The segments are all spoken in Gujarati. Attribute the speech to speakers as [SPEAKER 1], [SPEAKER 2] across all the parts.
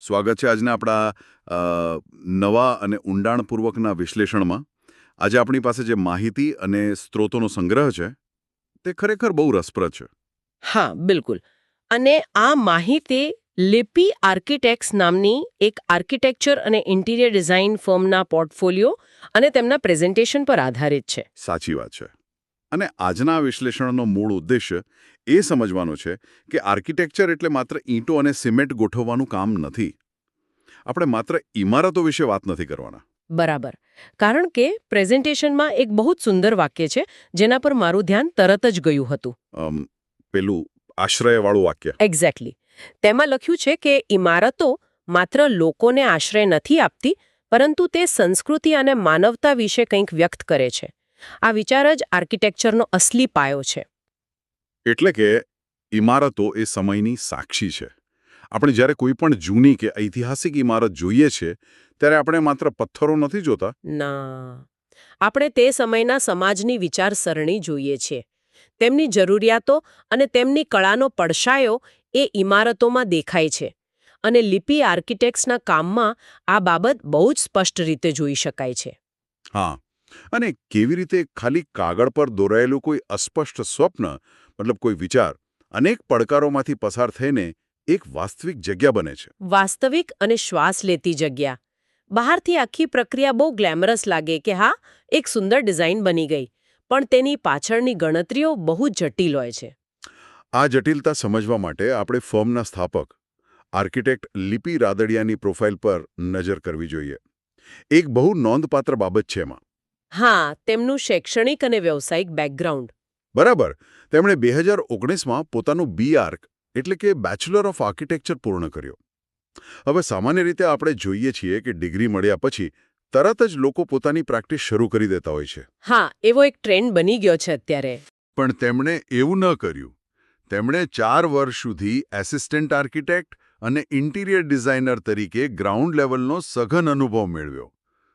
[SPEAKER 1] સ્વાગત છે આજના આપણા નવા અને ઊંડાણપૂર્વકના વિશ્લેષણમાં. આજે આપણી પાસે જે માહિતી અને સ્ત્રોતોનો સંગ્રહ છે તે ખરેખર બહુ રસપ્રદ છે.
[SPEAKER 2] હા, બિલકુલ. અને આ માહિતી લિપી આર્કિટેક્ટ્સ નામની એક આર્કિટેક્ચર અને ઇન્ટિરિયર ડિઝાઇન ફર્મના પોર્ટફોલિયો અને તેમના પ્રેઝન્ટેશન પર આધારિત છે.
[SPEAKER 1] સાચી વાત છે. અને આજના વિશ્લેષણનો મૂળ ઉદ્દેશ્ય એ સમજવાનો છે કે આર્કિટેક્ચર એટલે માત્ર ઈંટો અને સિમેન્ટ ગોઠવવાનું કામ નથી. આપણે માત્ર ઇમારતો વિશે વાત નથી કરવાના.
[SPEAKER 2] બરાબર. કારણ કે પ્રેઝન્ટેશનમાં એક બહુ જ સુંદર વાક્ય છે જેના પર મારું ધ્યાન તરત જ ગયું હતું.
[SPEAKER 1] પેલું આશ્રયવાળું વાક્ય.
[SPEAKER 2] એક્ઝેક્ટલી. તેમાં લખ્યું છે કે ઇમારતો માત્ર લોકોને આશ્રય નથી આપતી, પરંતુ તે સંસ્કૃતિ અને માનવતા વિશે કંઈક વ્યક્ત કરે છે. આ વિચાર જ આર્કિટેક્ચરનો અસલી પાયો છે.
[SPEAKER 1] એટલે કે ઇમારતો એ સમયની સાક્ષી છે. આપણે જ્યારે કોઈ પણ જૂની કે ઐતિહાસિક ઇમારત જોઈએ છીએ ત્યારે આપણે માત્ર પથ્થરો નથી જોતા.
[SPEAKER 2] ના, આપણે તે સમયના સમાજની વિચારસરણી જોઈએ છીએ. તેમની જરૂરિયાતો અને તેમની કળાનો પડછાયો એ ઇમારતોમાં દેખાય છે. અને લિપી આર્કિટેક્ટ્સના કામમાં આ બાબત બહુ જ સ્પષ્ટ રીતે જોઈ શકાય છે.
[SPEAKER 1] હા, અને કેવી રીતે ખાલી કાગળ પર દોરાયેલું કોઈ અસ્પષ્ટ સ્વપ્ન, મતલબ કોઈ વિચાર, અનેક પડકારોમાંથી પસાર થઈને એક વાસ્તવિક જગ્યા બને છે.
[SPEAKER 2] વાસ્તવિક અને શ્વાસ લેતી જગ્યા. બહારથી આખી પ્રક્રિયા બહુ ગ્લેમરસ લાગે કે હા, એક સુંદર ડિઝાઇન બની ગઈ, પણ તેની પાછળની ગણતરીઓ બહુ જટિલ હોય છે.
[SPEAKER 1] આ જટિલતા સમજવા માટે આપણે ફર્મના સ્થાપક આર્કિટેક્ટ લિપી રાદડિયાની પ્રોફાઇલ પર નજર કરવી જોઈએ. એક બહુ નોંધપાત્ર બાબત છે એમાં.
[SPEAKER 2] હા, તેમનું શૈક્ષણિક અને વ્યવસાયિક બેકગ્રાઉન્ડ.
[SPEAKER 1] બરાબર. તેમણે 2019માં પોતાનું BArch એટલે કે બેચલર ઓફ આર્કિટેક્ચર પૂર્ણ કર્યો. હવે સામાન્ય રીતે આપણે જોઈએ છીએ કે ડિગ્રી મળ્યા પછી તરત જ લોકો પોતાની પ્રેક્ટિસ શરૂ કરી દેતા હોય છે.
[SPEAKER 2] હા, એવો એક ટ્રેન્ડ બની ગયો છે અત્યારે.
[SPEAKER 1] પણ તેમણે એવું ન કર્યું. તેમણે 4 વર્ષ સુધી એસિસ્ટન્ટ આર્કિટેક્ટ અને ઇન્ટિરિયર ડિઝાઇનર તરીકે ગ્રાઉન્ડ લેવલનો સઘન અનુભવ મેળવ્યો.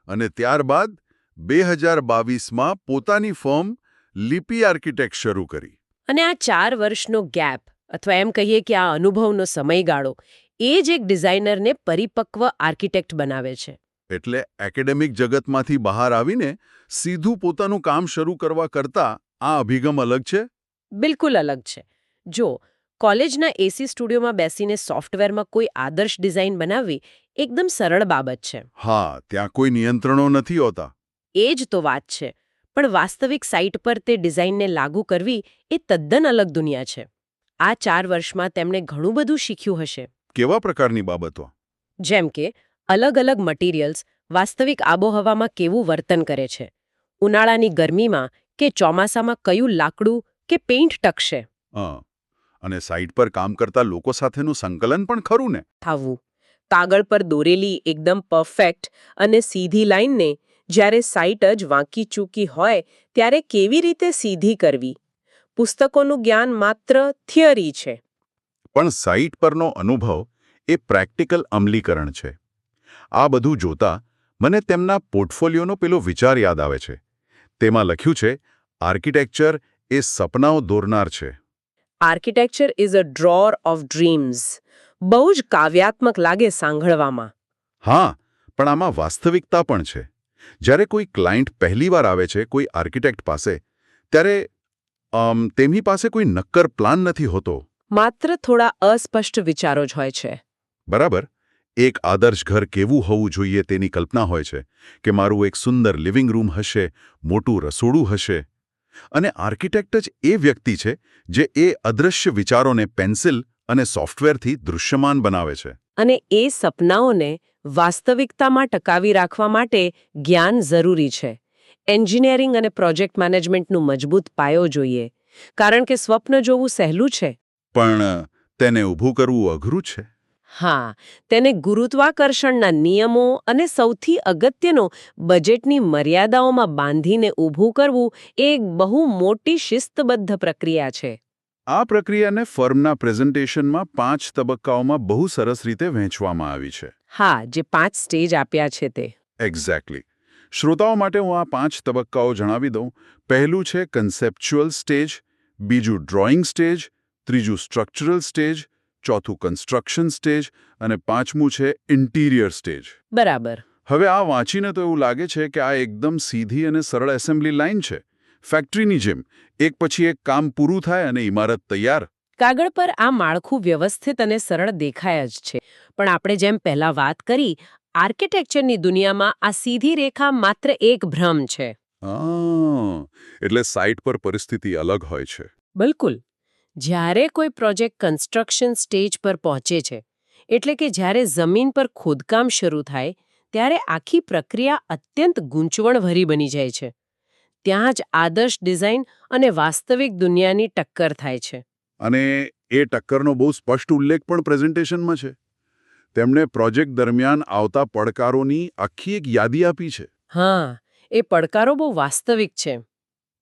[SPEAKER 1] અને ત્યારબાદ 2022માં પોતાની ફર્મ લિપી આર્કિટેક્ટ શરૂ કરી.
[SPEAKER 2] અને આ 4 વર્ષનો ગેપ, અથવા એમ કહીએ કે આ અનુભવનો સમયગાળો, એ જ એક ડિઝાઇનરને પરિપક્વ આર્કિટેક્ટ બનાવે છે.
[SPEAKER 1] એટલે એકેડેમિક જગતમાંથી બહાર આવીને સીધું પોતાનું કામ શરૂ કરવા કરતાં આ અભિગમ અલગ છે.
[SPEAKER 2] બિલકુલ અલગ છે. જો કોલેજના એસી સ્ટુડિયોમાં બેસીને સોફ્ટવેરમાં કોઈ આદર્શ ડિઝાઇન બનાવવી એકદમ સરળ બાબત છે.
[SPEAKER 1] હા, ત્યાં કોઈ નિયંત્રણો નથી હોતા.
[SPEAKER 2] એ જ તો વાત છે. પણ વાસ્તવિક સાઇટ પર તે ડિઝાઇનને લાગુ કરવી એ તદ્દન અલગ દુનિયા છે. આ 4 વર્ષમાં તેમણે ઘણું બધું શીખ્યું હશે.
[SPEAKER 1] કેવા પ્રકારની બાબતો?
[SPEAKER 2] જેમ કે અલગ અલગ મટીરિયલ્સ વાસ્તવિક આબોહવામાં કેવું વર્તન કરે છે, ઉનાળાની ગરમીમાં કે ચોમાસામાં કયું લાકડું કે પેઇન્ટ ટકશે.
[SPEAKER 1] અને સાઇટ પર કામ કરતા લોકો સાથેનું સંકલન પણ ખરું ને.
[SPEAKER 2] થાવું કાગળ પર દોરેલી એકદમ પરફેક્ટ અને સીધી લાઈનને જ્યારે સાઇટ જ વાંકી ચૂકી હોય ત્યારે કેવી રીતે સીધી કરવી. પુસ્તકોનું જ્ઞાન માત્ર થિયરી છે.
[SPEAKER 1] પણ સાઇટ પરનો અનુભવ એ પ્રેક્ટિકલ અમલીકરણ છે. આ બધું જોતા મને તેમના પોર્ટફોલિયોનો પેલો વિચાર યાદ આવે છે. તેમાં લખ્યું છે, આર્કિટેક્ચર એ સપનાઓ દોરનાર છે.
[SPEAKER 2] Architecture is a drawer of dreams. બહુ જ કાવ્યાત્મક લાગે સાંભળવામાં.
[SPEAKER 1] હા, પણ આમાં વાસ્તવિકતા પણ છે. જ્યારે કોઈ ક્લાયન્ટ પહેલીવાર આવે છે કોઈ આર્કિટેક્ટ પાસે, ત્યારે તેમની પાસે કોઈ નક્કર પ્લાન નથી હોતો.
[SPEAKER 2] માત્ર થોડા અસ્પષ્ટ વિચારો જ હોય છે.
[SPEAKER 1] બરાબર. એક આદર્શ ઘર કેવું હોવું જોઈએ તેની કલ્પના હોય છે કે મારું એક સુંદર લિવિંગ રૂમ હશે, મોટું રસોડું હશે. અને આર્કિટેક્ટ જ એ વ્યક્તિ છે જે એ અદૃશ્ય વિચારોને પેન્સિલ અને સોફ્ટવેરથી દૃશ્યમાન બનાવે છે.
[SPEAKER 2] અને એ સપનાઓને વાસ્તવિકતામાં ટકાવી રાખવા માટે જ્ઞાન જરૂરી છે. એન્જિનિયરિંગ અને પ્રોજેક્ટ મેનેજમેન્ટનું મજબૂત પાયો જોઈએ. કારણ કે સ્વપ્ન જોવું સહેલું છે.
[SPEAKER 1] પણ તેને ઊભું કરવું અઘરું છે.
[SPEAKER 2] હા, તેને ગુરુત્વાકર્ષણના નિયમો અને સૌથી અગત્યનો બજેટની મર્યાદાઓમાં બાંધીને ઊભું કરવું એ એક બહુ મોટી શિસ્તબદ્ધ પ્રક્રિયા છે.
[SPEAKER 1] આ પ્રક્રિયાને ફર્મના પ્રેઝન્ટેશનમાં 5 તબક્કાઓમાં બહુ સરસ રીતે વહેંચવામાં આવી છે.
[SPEAKER 2] હા, જે 5 સ્ટેજ આપ્યા છે તે.
[SPEAKER 1] એક્ઝેક્ટલી. શ્રોતાઓ માટે હું આ 5 તબક્કાઓ જણાવી દઉં. પહેલું છે કન્સેપ્ચ્યુઅલ સ્ટેજ, બીજું ડ્રોઈંગ સ્ટેજ, ત્રીજું સ્ટ્રક્ચરલ સ્ટેજ, ચોથું કન્સ્ટ્રક્શન સ્ટેજ અને પાંચમું છે ઇન્ટિરિયર સ્ટેજ.
[SPEAKER 2] બરાબર.
[SPEAKER 1] હવે આ વાંચીને તો એવું લાગે છે કે આ એકદમ સીધી અને સરળ એસેમ્બલી લાઇન છે. ફેક્ટરીની જેમ એક પછી એક કામ પૂરું થાય અને ઇમારત તૈયાર.
[SPEAKER 2] કાગળ પર આ માળખું વ્યવસ્થિત અને સરળ દેખાય જ છે, પણ આપણે જેમ પહેલા વાત કરી, આર્કિટેક્ચરની દુનિયામાં આ સીધી રેખા માત્ર એક ભ્રમ છે.
[SPEAKER 1] એટલે સાઇટ પર પરિસ્થિતિ અલગ હોય છે.
[SPEAKER 2] બિલકુલ. જ્યારે કોઈ પ્રોજેક્ટ કન્સ્ટ્રક્શન સ્ટેજ પર પહોંચે છે, એટલે કે જ્યારે જમીન પર ખોદકામ શરૂ થાય, ત્યારે આખી પ્રક્રિયા અત્યંત ગૂંચવણભરી બની જાય છે. ત્યાં જ આદર્શ ડિઝાઇન અને વાસ્તવિક દુનિયાની ટક્કર થાય છે.
[SPEAKER 1] અને એ ટક્કરનો બહુ સ્પષ્ટ ઉલ્લેખ પણ પ્રેઝન્ટેશનમાં છે. તેમણે પ્રોજેક્ટ દરમિયાન આવતા પડકારોની આખી એક યાદી આપી છે.
[SPEAKER 2] હા, એ પડકારો બહુ વાસ્તવિક છે.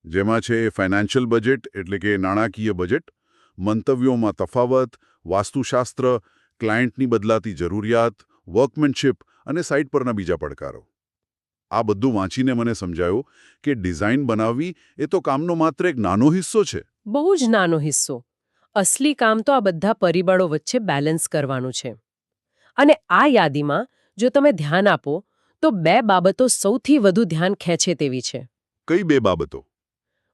[SPEAKER 1] જેમાં છે ફાઇનાન્શિયલ બજેટ એટલે કે નાણાકીય બજેટ, મંતવ્યોમાં તફાવત, વાસ્તુશાસ્ત્ર, ક્લાયન્ટની બદલાતી જરૂરિયાત, વર્કમેનશિપ અને સાઇટ પરના બીજા પડકારો. આ બધું વાંચીને મને સમજાયું કે ડિઝાઇન બનાવવી એ તો કામનો માત્ર એક નાનો હિસ્સો છે.
[SPEAKER 2] બહુ જ નાનો હિસ્સો. અસલી કામ તો આ બધા પરિબળો વચ્ચે બેલેન્સ કરવાનું છે. અને આ યાદીમાં જો તમે ધ્યાન આપો તો બે બાબતો સૌથી વધુ ધ્યાન ખેંચે તેવી છે.
[SPEAKER 1] કઈ બે બાબતો?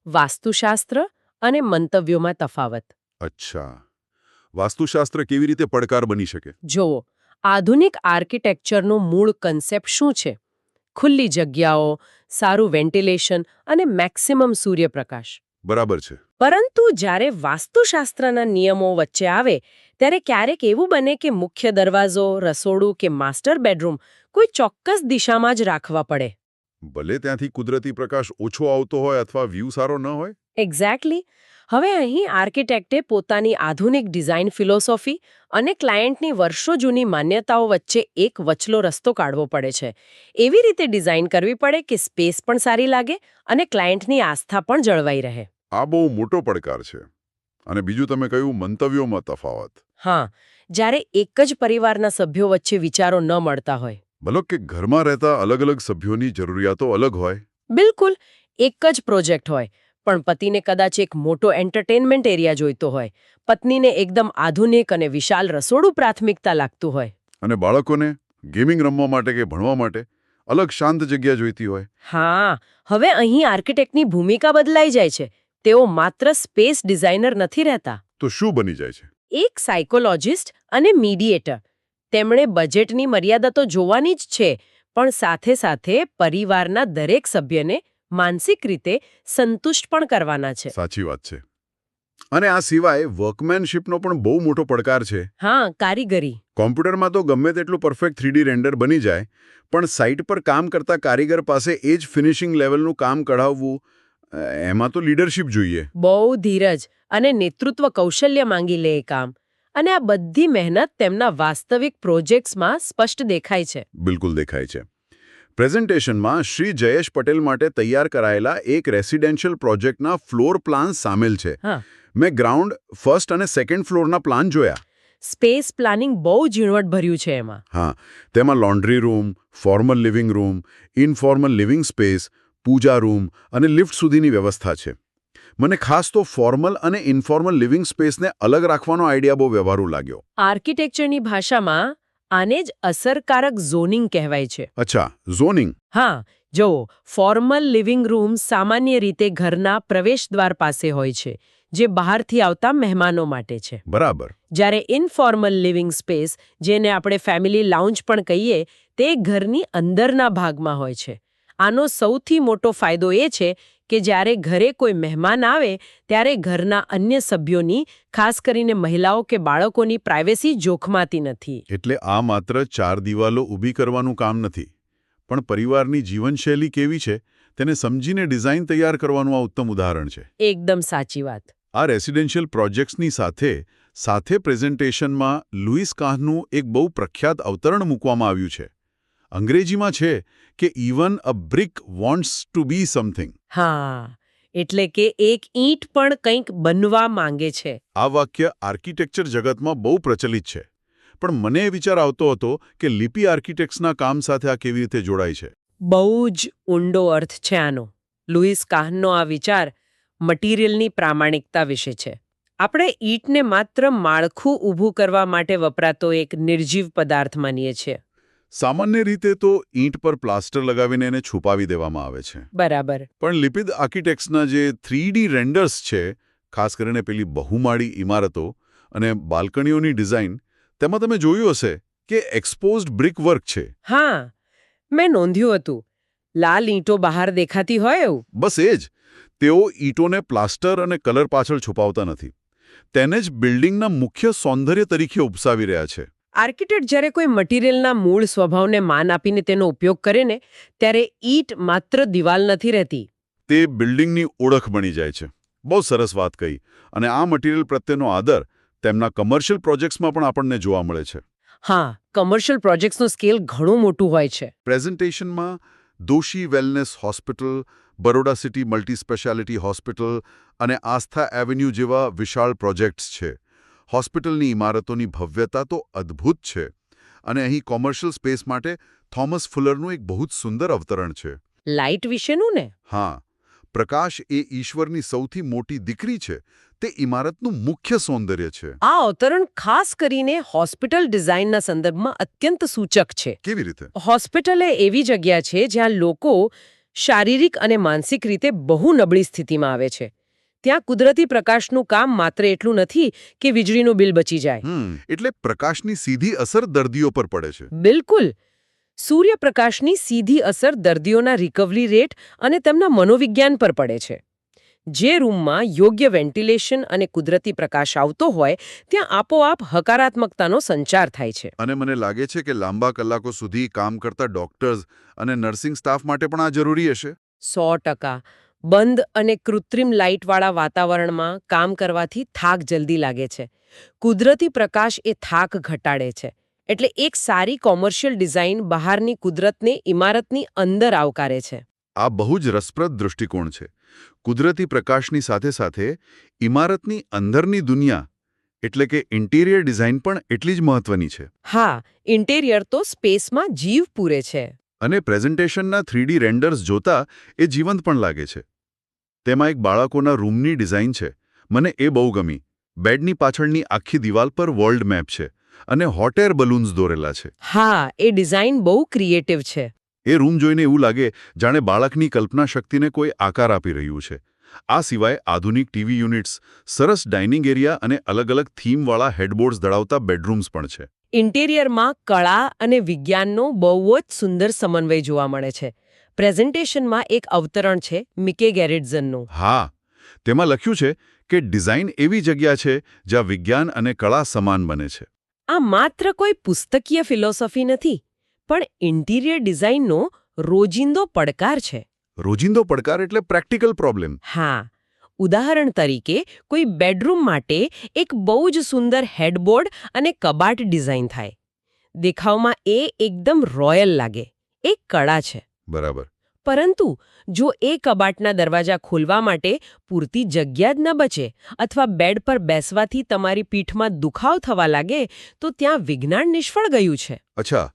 [SPEAKER 2] વાસ્તુશાસ્ત્ર અને મંતવ્યોમાં તફાવત.
[SPEAKER 1] અચ્છા, વાસ્તુશાસ્ત્ર કેવી રીતે પડકાર બની શકે?
[SPEAKER 2] જુઓ, આધુનિક આર્કિટેક્ચરનો મૂળ કન્સેપ્ટ શું છે? ખુલ્લી જગ્યાઓ, સારું વેન્ટિલેશન અને મેક્સિમમ સૂર્યપ્રકાશ.
[SPEAKER 1] બરાબર છે.
[SPEAKER 2] પરંતુ જ્યારે વાસ્તુશાસ્ત્રના નિયમો વચ્ચે આવે ત્યારે ક્યારેક એવું બને કે મુખ્ય દરવાજો, રસોડું કે માસ્ટર બેડરૂમ કોઈ ચોક્કસ દિશામાં જ રાખવા પડે.
[SPEAKER 1] ભલે ત્યાંથી કુદરતી પ્રકાશ ઓછો આવતો હોય અથવા વ્યૂ સારો ન હોય.
[SPEAKER 2] એક્ઝેક્ટલી. હવે અહીં આર્કિટેક્ટે પોતાની આધુનિક ડિઝાઇન ફિલોસોફી અને ક્લાયન્ટની વર્ષો જૂની માન્યતાઓ વચ્ચે એક વચલો રસ્તો કાઢવો પડે છે. એવી રીતે ડિઝાઇન કરવી પડે કે સ્પેસ પણ સારી લાગે અને ક્લાયન્ટની આસ્થા પણ જળવાઈ રહે.
[SPEAKER 1] આ બહુ મોટો પડકાર છે. અને બીજું તમે કહ્યું મંતવ્યોમાં તફાવત.
[SPEAKER 2] હા, જ્યારે એક જ પરિવારના સભ્યો વચ્ચે વિચારો ન મળતા હોય.
[SPEAKER 1] ભલો કે ઘરમાં રહેતા અલગ અલગ સભ્યોની જરૂરિયાતો અલગ હોય.
[SPEAKER 2] બિલકુલ. એક જ પ્રોજેક્ટ હોય, પણ પતિને કદાચ એક મોટો એન્ટરટેનમેન્ટ એરિયા જોઈતો હોય, પત્નીને એકદમ આધુનિક અને વિશાળ રસોડું પ્રાથમિકતા લાગતું હોય.
[SPEAKER 1] અને બાળકોને ગેમિંગ રમવા માટે કે ભણવા માટે અલગ શાંત જગ્યા જોઈતી હોય.
[SPEAKER 2] હા, હવે અહીં આર્કિટેક્ટની ભૂમિકા બદલાઈ જાય છે. તેઓ માત્ર સ્પેસ ડિઝાઇનર નથી રહેતા.
[SPEAKER 1] તો શું બની જાય છે?
[SPEAKER 2] એક સાયકોલોજિસ્ટ અને મીડિયેટર. તેમણે બજેટની મર્યાદા તો જોવાની જ છે, પણ સાથે સાથે પરિવારના દરેક સભ્યને માનસિક રીતે સંતુષ્ટ પણ કરવાના છે.
[SPEAKER 1] સાચી વાત છે. અને આ સિવાય વર્કમેનશિપનો પણ બહુ મોટો પડકાર છે.
[SPEAKER 2] હા, કારીગરી.
[SPEAKER 1] કોમ્પ્યુટરમાં તો ગમે તેટલું પરફેક્ટ 3D રેન્ડર બની જાય, પણ સાઇટ પર કામ કરતા કારીગર પાસે એ જ ફિનિશિંગ લેવલનું કામ કઢાવવું, એમાં તો લીડરશિપ જોઈએ.
[SPEAKER 2] બહુ ધીરજ અને નેતૃત્વ કૌશલ્ય માંગી લે એ કામ. અને આ બધી મહેનત તેમના વાસ્તવિક પ્રોજેક્ટ્સમાં સ્પષ્ટ દેખાય છે.
[SPEAKER 1] બિલકુલ દેખાય છે. પ્રેઝન્ટેશનમાં શ્રી જયેશ પટેલ માટે તૈયાર કરાયેલા એક રેસિડેન્શિયલ પ્રોજેક્ટના ફ્લોર પ્લાન સામેલ છે.
[SPEAKER 2] હા.
[SPEAKER 1] મેં ગ્રાઉન્ડ, ફર્સ્ટ અને સેકન્ડ ફ્લોરના પ્લાન જોયા.
[SPEAKER 2] સ્પેસ પ્લાનિંગ બહુ ઝીણવટભર્યું છે એમાં.
[SPEAKER 1] હા, તેમાં laundry room, formal living room, informal living space, puja room અને લિફ્ટ સુધીની વ્યવસ્થા છે. મને ખાસ તો ફોર્મલ અને ઇન્ફોર્મલ લિવિંગ સ્પેસને અલગ રાખવાનો આઈડિયા બહુ વ્યવહારુ લાગ્યો.
[SPEAKER 2] આર્કિટેક્ચરની ભાષામાં આને જ અસરકારક ઝોનિંગ કહેવાય છે.
[SPEAKER 1] અચ્છા, ઝોનિંગ.
[SPEAKER 2] હા, જુઓ, ફોર્મલ લિવિંગ રૂમ સામાન્ય રીતે ઘરના પ્રવેશદ્વાર પાસે હોય છે, જે બહારથી આવતા મહેમાનો માટે છે.
[SPEAKER 1] બરાબર.
[SPEAKER 2] જ્યારે ઇનફોર્મલ લિવિંગ સ્પેસ, જેને આપણે ફેમિલી લાઉન્જ પણ કહીએ, તે ઘરની અંદરના ભાગમાં હોય છે. આનો સૌથી મોટો ફાયદો એ છે કે જ્યારે ઘરે કોઈ મહેમાન આવે ત્યારે ઘરના અન્ય સભ્યોની, ખાસ કરીને મહિલાઓ કે બાળકોની પ્રાઇવેસી જોખમાતી નથી.
[SPEAKER 1] એટલે આ માત્ર 4 દિવાલો ઊભી કરવાનું કામ નથી, પણ પરિવારની જીવનશૈલી કેવી છે તેને સમજીને ડિઝાઇન તૈયાર કરવાનું આ ઉત્તમ ઉદાહરણ છે.
[SPEAKER 2] એકદમ સાચી વાત.
[SPEAKER 1] આ રેસિડેન્શિયલ પ્રોજેક્ટ્સની સાથે પ્રેઝન્ટેશનમાં લુઈસ કાહનું એક બહુ પ્રખ્યાત અવતરણ મૂકવામાં આવ્યું છે. અંગ્રેજીમાં છે કે even a brick wants to be something.
[SPEAKER 2] હા, એટલે કે એક ઈંટ પણ કંઈક બનવા માંગે છે.
[SPEAKER 1] આ વાક્ય આર્કિટેક્ચર જગતમાં બહુ પ્રચલિત છે, પણ મને એ વિચાર આવતો હતો કે લિપિ આર્કિટેક્ટ્સના કામ સાથે આ કેવી રીતે જોડાય છે.
[SPEAKER 2] બહુ જ ઊંડો અર્થ છે આનો. લુઈસ કાહનનો આ વિચાર મટીરિયલની પ્રામાણિકતા વિશે છે. આપણે ઈંટને માત્ર માળખું ઊભું કરવા માટે વપરાતો એક નિર્જીવ પદાર્થ માનીએ છીએ.
[SPEAKER 1] સામાન્ય રીતે તો ઈંટ પર પ્લાસ્ટર લગાવીને એને છુપાવી દેવામાં આવે છે.
[SPEAKER 2] બરાબર.
[SPEAKER 1] પણ લિપિડ આર્કિટેક્ટ્સના જે 3D રેન્ડર્સ છે, ખાસ કરીને પેલી બહુમાળી ઇમારતો અને બાલ્કનીઓની ડિઝાઇન, તેમાં તમે જોયું હશે કે એક્સપોઝડ બ્રિક વર્ક છે.
[SPEAKER 2] હા, મેં નોંધ્યું હતું. લાલ ઈંટો બહાર દેખાતી હોય એવું.
[SPEAKER 1] બસ એ જ. તેઓ ઈંટોને પ્લાસ્ટર અને કલર પાછળ છુપાવતા નથી. તેને જ બિલ્ડિંગના મુખ્ય સૌંદર્ય તરીકે ઉપસાવી રહ્યા છે.
[SPEAKER 2] આર્કિટેક્ટ જ્યારે કોઈ મટીરિયલના મૂળ સ્વભાવને માન આપીને તેનો ઉપયોગ કરે ને, ત્યારે ઈંટ માત્ર દિવાલ નથી રહેતી.
[SPEAKER 1] તે બિલ્ડિંગની ઓળખ બની જાય છે. બહુ સરસ વાત કહી. અને આ મટીરિયલ પ્રત્યેનો આદર તેમના કમર્શિયલ પ્રોજેક્ટ્સમાં પણ આપણને જોવા મળે છે.
[SPEAKER 2] હા, કમર્શિયલ પ્રોજેક્ટ્સનું સ્કેલ ઘણું મોટું હોય છે.
[SPEAKER 1] પ્રેઝન્ટેશનમાં Doshi wellness hospital, Baroda city multi speciality hospital અને આસ્થા એવન્યુ જેવા વિશાળ પ્રોજેક્ટ્સ છે. હોસ્પિટલની ઇમારતોની ભવ્યતા તો અદ્ભુત છે. અને અહીં કોમર્શિયલ સ્પેસ માટે થોમસ ફુલરનું એક બહુ જ સુંદર અવતરણ છે.
[SPEAKER 2] લાઇટ વિશેનું ને?
[SPEAKER 1] હા, પ્રકાશ એ ઈશ્વરની સૌથી મોટી દીકરી છે. તે ઇમારતનું મુખ્ય સૌંદર્ય છે.
[SPEAKER 2] આ અવતરણ ખાસ કરીને હોસ્પિટલ ડિઝાઇનના સંદર્ભમાં અત્યંત સૂચક છે.
[SPEAKER 1] કેવી રીતે?
[SPEAKER 2] હોસ્પિટલ એ એવી જગ્યા છે જ્યાં લોકો શારીરિક અને માનસિક રીતે બહુ નબળી સ્થિતિમાં આવે છે. ત્યાં કુદરતી પ્રકાશનું કામ માત્ર એટલું નથી કે વીજળીનું બિલ બચી જાય.
[SPEAKER 1] એટલે પ્રકાશની સીધી અસર દર્દીઓ પર પડે છે.
[SPEAKER 2] બિલકુલ. સૂર્યપ્રકાશની સીધી અસર દર્દીઓના રિકવરી રેટ અને તેમના મનોવિજ્ઞાન પર પડે છે. જે રૂમમાં યોગ્ય વેન્ટિલેશન અને કુદરતી પ્રકાશ આવતો હોય ત્યાં આપોઆપ હકારાત્મકતાનો સંચાર થાય છે.
[SPEAKER 1] અને મને લાગે છે કે લાંબા કલાકો સુધી કામ કરતા ડોક્ટર્સ અને નર્સિંગ સ્ટાફ માટે પણ આ જરૂરી હશે.
[SPEAKER 2] 100%. બંધ અને કૃત્રિમ લાઇટવાળા વાતાવરણમાં કામ કરવાથી થાક જલ્દી લાગે છે. કુદરતી પ્રકાશ એ થાક ઘટાડે છે. એટલે એક સારી કોમર્શિયલ ડિઝાઇન બહારની કુદરતને ઇમારતની અંદર આવકારે છે.
[SPEAKER 1] આ બહુ જ રસપ્રદ દૃષ્ટિકોણ છે. કુદરતી પ્રકાશની સાથે સાથે ઇમારતની અંદરની દુનિયા એટલે કે ઇન્ટિરિયર ડિઝાઇન પણ એટલી જ મહત્વની છે.
[SPEAKER 2] હા, ઇન્ટેરિયર તો સ્પેસમાં જીવ પૂરે છે.
[SPEAKER 1] અને પ્રેઝન્ટેશનના 3D રેન્ડર્સ જોતા એ જીવંત પણ લાગે છે. તેમાં એક બાળકોના રૂમની ડિઝાઇન છે. મને એ બહુ ગમી. બેડની પાછળની આખી દિવાલ પર વર્લ્ડ મેપ છે અને હોટ એર બલૂન્સ દોરેલા છે.
[SPEAKER 2] હા, એ ડિઝાઇન બહુ ક્રિએટિવ છે.
[SPEAKER 1] એ રૂમ જોઈને એવું લાગે જાણે બાળકની કલ્પના શક્તિને કોઈ આકાર આપી રહ્યું છે. આ સિવાય આધુનિક ટીવી યુનિટ્સ, સરસ ડાઇનિંગ એરિયા અને અલગ-અલગ થીમવાળા હેડબોર્ડ્સ ધરાવતા બેડરૂમ્સ પણ છે.
[SPEAKER 2] ઇન્ટેરિયરમાં કળા અને વિજ્ઞાનનો બહુ જ સુંદર સમન્વય જોવા મળે છે. પ્રેઝન્ટેશનમાં એક અવતરણ છે મિકે ગેરિટ્ઝનનું.
[SPEAKER 1] હા, તેમાં લખ્યું છે કે ડિઝાઇન એવી જગ્યા છે જ્યાં વિજ્ઞાન અને કળા સમાન બને છે.
[SPEAKER 2] આ માત્ર કોઈ પુસ્તકીય ફિલોસોફી નથી, પણ ઇન્ટિરિયર ડિઝાઇનનો રોજિંદો પડકાર છે.
[SPEAKER 1] રોજિંદો પડકાર એટલે પ્રેક્ટિકલ પ્રોબ્લેમ.
[SPEAKER 2] હા, ઉદાહરણ તરીકે કોઈ બેડરૂમ માટે એક બહુ જ સુંદર હેડબોર્ડ અને કબાટ ડિઝાઇન થાય. દેખાવમાં એ એકદમ રોયલ લાગે. એ કળા છે.
[SPEAKER 1] બરાબર.
[SPEAKER 2] પરંતુ જો એ કબાટના દરવાજા ખોલવા માટે પૂરતી જગ્યા જ ન બચે અથવા બેડ પર બેસવાથી તમારી પીઠમાં દુખાવ થવા લાગે તો ત્યાં વિજ્ઞાન નિષ્ફળ ગયું છે.
[SPEAKER 1] અચ્છા,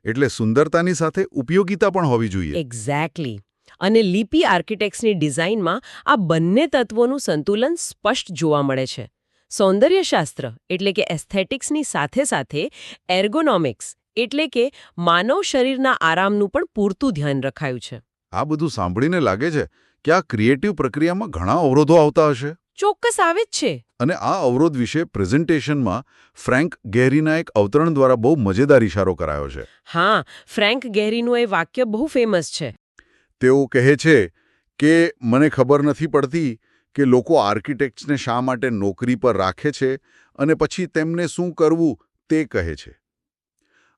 [SPEAKER 1] એટલે સુંદરતાની સાથે ઉપયોગિતા પણ હોવી જોઈએ.
[SPEAKER 2] એક્ઝેક્ટલી. અને લિપિ આર્કિટેક્ટ્સની ડિઝાઇનમાં આ બંને તત્વોનું સંતુલન સ્પષ્ટ જોવા મળે છે. સૌંદર્યશાસ્ત્ર એટલે કે એસ્થેટિક્સની સાથે સાથે એર્ગોનોમિક્સ એટલે કે માનવ શરીરના આરામનું પણ પૂરતું ધ્યાન રખાયું છે.
[SPEAKER 1] આ બધું સાંભળીને લાગે છે કે આ ક્રિએટિવ પ્રક્રિયામાં ઘણા અવરોધો આવતા હશે.
[SPEAKER 2] ચોક્કસ આવે જ છે.
[SPEAKER 1] અને આ અવરોધ વિશે પ્રેઝન્ટેશનમાં ફ્રેન્ક ગેહરીના એક અવતરણ દ્વારા બહુ મજેદાર ઇશારો કરાયો છે.
[SPEAKER 2] હા, ફ્રેન્ક ગેહરીનું એ વાક્ય બહુ ફેમસ છે.
[SPEAKER 1] તેઓ કહે છે કે મને ખબર નથી પડતી કે લોકો આર્કિટેક્ટ્સને શા માટે નોકરી પર રાખે છે અને પછી તેમને શું કરવું તે કહે છે.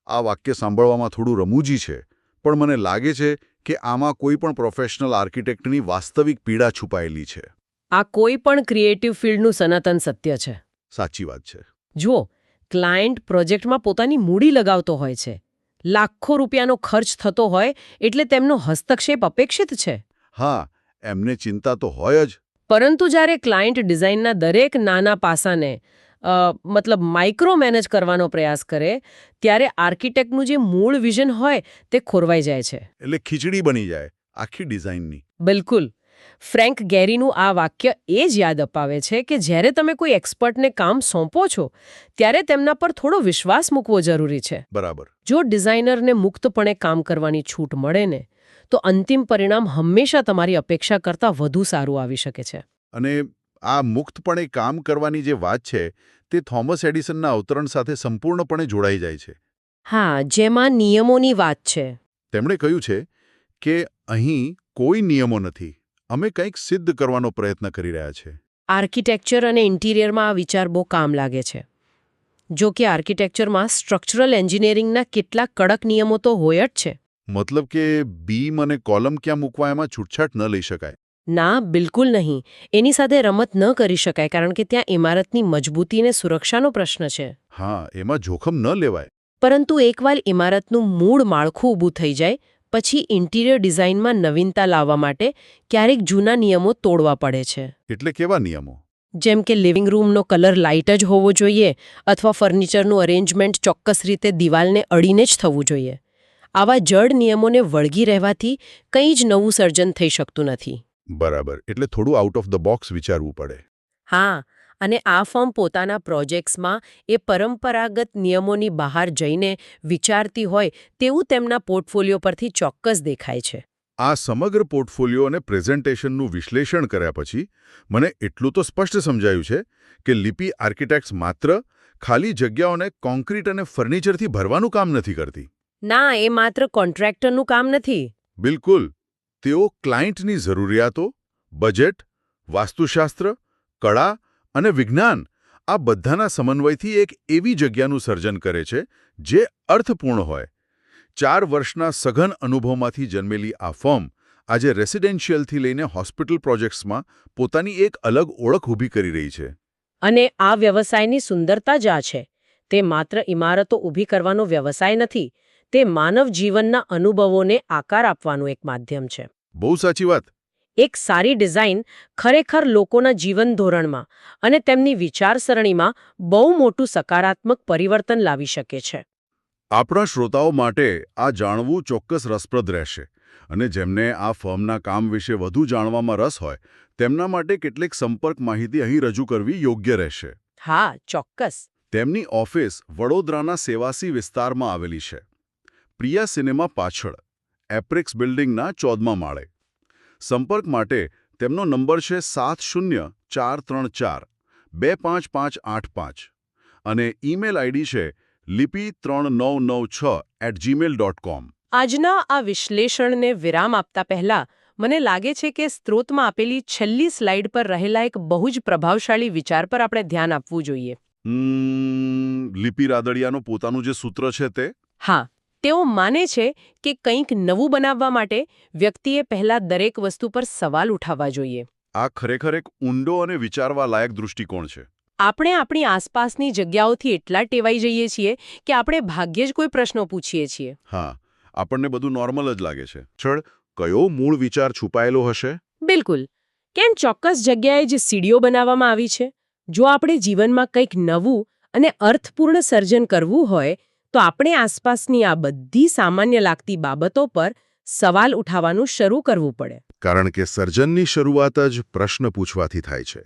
[SPEAKER 1] આ વાક્ય સાંભળવામાં થોડું રમૂજી છે, પણ મને લાગે છે કે આમાં કોઈ પણ પ્રોફેશનલ આર્કિટેક્ટની વાસ્તવિક પીડા છુપાયેલી છે.
[SPEAKER 2] આ કોઈ પણ ક્રિએટિવ ફિલ્ડનું સનાતન સત્ય છે.
[SPEAKER 1] સાચી વાત છે.
[SPEAKER 2] જુઓ, ક્લાયન્ટ પ્રોજેક્ટમાં પોતાની મૂડી લગાવતો હોય છે. લાખો રૂપિયાનો ખર્ચ થતો હોય એટલે તેમનો હસ્તક્ષેપ અપેક્ષિત છે.
[SPEAKER 1] હા, એમને ચિંતા તો હોય જ.
[SPEAKER 2] પરંતુ જ્યારે ક્લાયન્ટ ડિઝાઇનના દરેક નાના પાસાને માઇક્રો મેનેજ કરવાનો પ્રયાસ કરે ત્યારે આર્કિટેક્ટનું જે મૂળ વિઝન હોય તે ખોરવાઈ જાય છે.
[SPEAKER 1] એટલે ખીચડી બની જાય આખી ડિઝાઇનની.
[SPEAKER 2] બિલકુલ. ફ્રેન્ક ગેરીનું આ વાક્ય એ જ યાદ અપાવે છે કે જ્યારે તમે કોઈ એક્સપર્ટને કામ સોંપો છો ત્યારે તેમના પર થોડો વિશ્વાસ મૂકવો જરૂરી છે.
[SPEAKER 1] બરાબર.
[SPEAKER 2] જો ડિઝાઇનરને મુક્તપણે કામ કરવાની છૂટ મળે ને તો અંતિમ પરિણામ હંમેશા તમારી અપેક્ષા કરતાં વધુ સારું આવી શકે છે.
[SPEAKER 1] અને આ મુક્તપણે કામ કરવાની જે વાત છે તે થોમસ એડિસનના અવતરણ સાથે સંપૂર્ણપણે જોડાઈ જાય છે.
[SPEAKER 2] હા, જેમાં નિયમોની વાત છે.
[SPEAKER 1] તેમણે કહ્યું છે કે અહીં કોઈ નિયમો નથી, અમે કંઈક સિદ્ધ કરવાનો પ્રયત્ન કરી રહ્યા છે.
[SPEAKER 2] આર્કિટેક્ચર અને ઇન્ટિરિયરમાં આ વિચાર બહુ કામ લાગે છે. જો કે આર્કિટેક્ચરમાં સ્ટ્રક્ચરલ એન્જિનિયરિંગના કેટલાક કડક નિયમો તો હોય જ છે.
[SPEAKER 1] મતલબ કે બીમ અને કોલમ ક્યાં મૂકવા એમાં છૂટછાટ ન લઈ શકાય.
[SPEAKER 2] ના, બિલકુલ નહીં. એની સાથે રમત ન કરી શકાય કારણ કે ત્યાં ઇમારતની મજબૂતી અને સુરક્ષાનો પ્રશ્ન છે.
[SPEAKER 1] હા, એમાં જોખમ ન લેવાય.
[SPEAKER 2] પરંતુ એકવાર ઇમારતનું મૂળ માળખું ઊભું થઈ જાય પછી ઇન્ટિરિયર ડિઝાઇનમાં નવીનતા લાવવા માટે ક્યારેક જૂના નિયમો તોડવા પડે છે.
[SPEAKER 1] એટલે કેવા નિયમો?
[SPEAKER 2] જેમ કે લિવિંગ રૂમનો કલર લાઇટ જ હોવો જોઈએ અથવા ફર્નિચરનું અરેન્જમેન્ટ ચોક્કસ રીતે દિવાલને અડીને જ થવું જોઈએ. આવા જડ નિયમોને વળગી રહેવાથી કંઈ જ નવું સર્જન થઈ શકતું નથી.
[SPEAKER 1] બરાબર. એટલે થોડું આઉટ ઓફ ધ બોક્સ વિચારવું પડે.
[SPEAKER 2] હા, અને આ ફર્મ પોતાના પ્રોજેક્ટ્સમાં એ પરંપરાગત નિયમોની બહાર જઈને વિચારતી હોય તેવું તેમના પોર્ટફોલિયો પરથી ચોક્કસ દેખાય છે.
[SPEAKER 1] આ સમગ્ર પોર્ટફોલિયો અને પ્રેઝન્ટેશનનું વિશ્લેષણ કર્યા પછી મને એટલું તો સ્પષ્ટ સમજાયું છે કે લિપિ આર્કિટેક્ટ્સ માત્ર ખાલી જગ્યાઓને કોન્ક્રીટ અને ફર્નિચરથી ભરવાનું કામ નથી કરતી.
[SPEAKER 2] ના, એ માત્ર કોન્ટ્રાક્ટરનું કામ નથી.
[SPEAKER 1] બિલકુલ. તેઓ ક્લાયન્ટની જરૂરિયાતો, બજેટ, વાસ્તુશાસ્ત્ર, કળા અને વિજ્ઞાન આ બધાના સમન્વયથી એક એવી જગ્યાનું સર્જન કરે છે જે અર્થપૂર્ણ હોય. 4 વર્ષના સઘન અનુભવમાંથી જન્મેલી આ ફર્મ આજે રેસિડેન્શિયલથી લઈને હોસ્પિટલ પ્રોજેક્ટ્સમાં પોતાની એક અલગ ઓળખ ઊભી કરી રહી છે.
[SPEAKER 2] અને આ વ્યવસાયની સુંદરતા જ આ છે. તે માત્ર ઇમારતો ઊભી કરવાનો વ્યવસાય નથી. તે માનવ જીવનના અનુભવોને આકાર આપવાનું એક માધ્યમ છે.
[SPEAKER 1] બહુ સાચી વાત.
[SPEAKER 2] એક સારી ડિઝાઇન ખરેખર લોકોના જીવન ધોરણમાં અને તેમની વિચારસરણીમાં બહુ મોટું સકારાત્મક પરિવર્તન લાવી શકે છે.
[SPEAKER 1] આપણા શ્રોતાઓ માટે આ જાણવું ચોક્કસ રસપ્રદ રહેશે અને જેમને આ ફર્મના કામ વિશે વધુ જાણવામાં રસ હોય તેમના માટે કેટલીક સંપર્ક માહિતી અહીં રજૂ કરવી યોગ્ય રહેશે.
[SPEAKER 2] હા, ચોક્કસ.
[SPEAKER 1] તેમની ઓફિસ વડોદરાના સેવાસી વિસ્તારમાં આવેલી છે. પ્રિયા સિનેમા પાછળ, એપ્રિક્સ બિલ્ડિંગના 14મા માળે. સંપર્ક માટે તેમનો નંબર છે 7043425585 અને ઈમેલ આઈડી છે lipi3996@gmail.com.
[SPEAKER 2] આજના આ વિશ્લેષણને વિરામ આપતા પહેલા મને લાગે છે કે સ્ત્રોતમાં આપેલી છેલ્લી સ્લાઇડ પર રહેલા એક બહુ જ પ્રભાવશાળી વિચાર પર આપણે ધ્યાન આપવું જોઈએ.
[SPEAKER 1] લિપિ રાદડિયાનું પોતાનું જે સૂત્ર છે તે?
[SPEAKER 2] હા, તેઓ માને છે કે કંઈક નવું બનાવવા માટે વ્યક્તિએ પહેલા દરેક વસ્તુ પર સવાલ ઉઠાવવા જોઈએ.
[SPEAKER 1] આ ખરેખર એક ઊંડો અને વિચારવા લાયક દૃષ્ટિકોણ છે.
[SPEAKER 2] આપણે આપણી આસપાસની જગ્યાઓથી એટલા ટેવાઈ જઈએ છીએ કે આપણે ભાગ્યે જ કોઈ પ્રશ્નો પૂછીએ છીએ.
[SPEAKER 1] હા, આપણને બધું નોર્મલ જ લાગે છે. છળ કયો મૂળ વિચાર છુપાયેલો હશે?
[SPEAKER 2] બિલકુલ. કેમ ચોક્કસ જગ્યાએ જે સીડીઓ બનાવવામાં આવી છે? જો આપણે જીવનમાં કંઈક નવું અને અર્થપૂર્ણ સર્જન કરવું હોય તો આપણે આસપાસની આ બધી સામાન્ય લાગતી બાબતો પર સવાલ ઉઠાવવાનું શરૂ કરવું પડે.
[SPEAKER 1] કારણ કે સર્જનની શરૂઆત જ પ્રશ્ન પૂછવાથી થાય છે.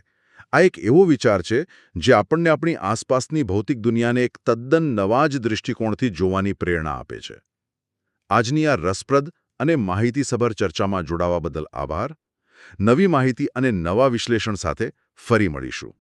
[SPEAKER 1] આ એક એવો વિચાર છે જે આપણને આપણી આસપાસની ભૌતિક દુનિયાને એક તદ્દન નવા જ દૃષ્ટિકોણથી જોવાની પ્રેરણા આપે છે. આજની આ રસપ્રદ અને માહિતીસભર ચર્ચામાં જોડાવા બદલ આભાર. નવી માહિતી અને નવા વિશ્લેષણ સાથે ફરી મળીશું.